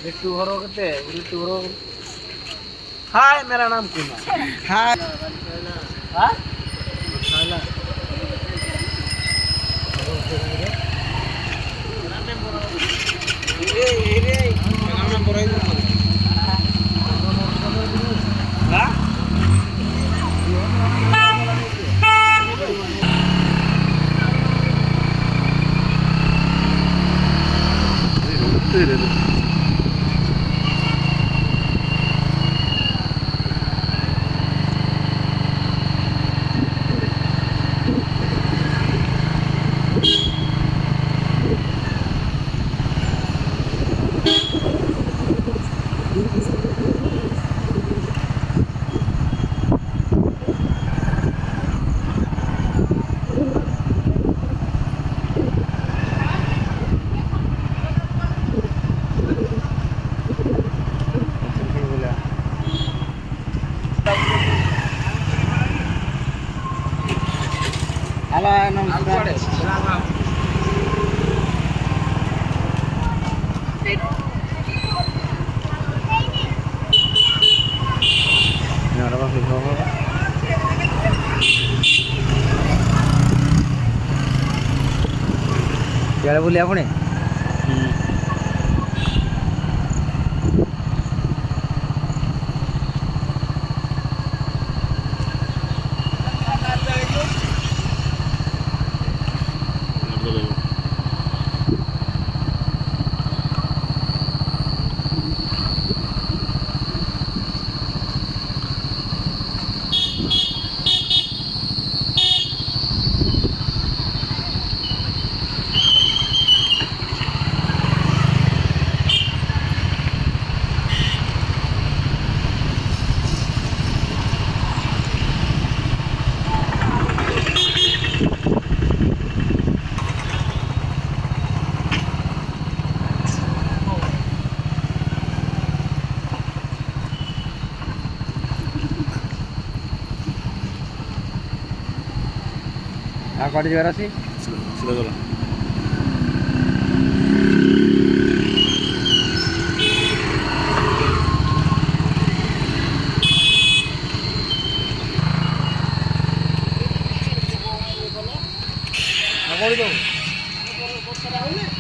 बिट्टू घरों के बिट्टू घरों हाय मेरा नाम कुमार हाय हाँ खाला नाम बोराई हाँ Halo, namaskar. Ini ada apa sih? Jalan boleh apa nih? Aku ada juara sih. Sudah dulu. Aku itu.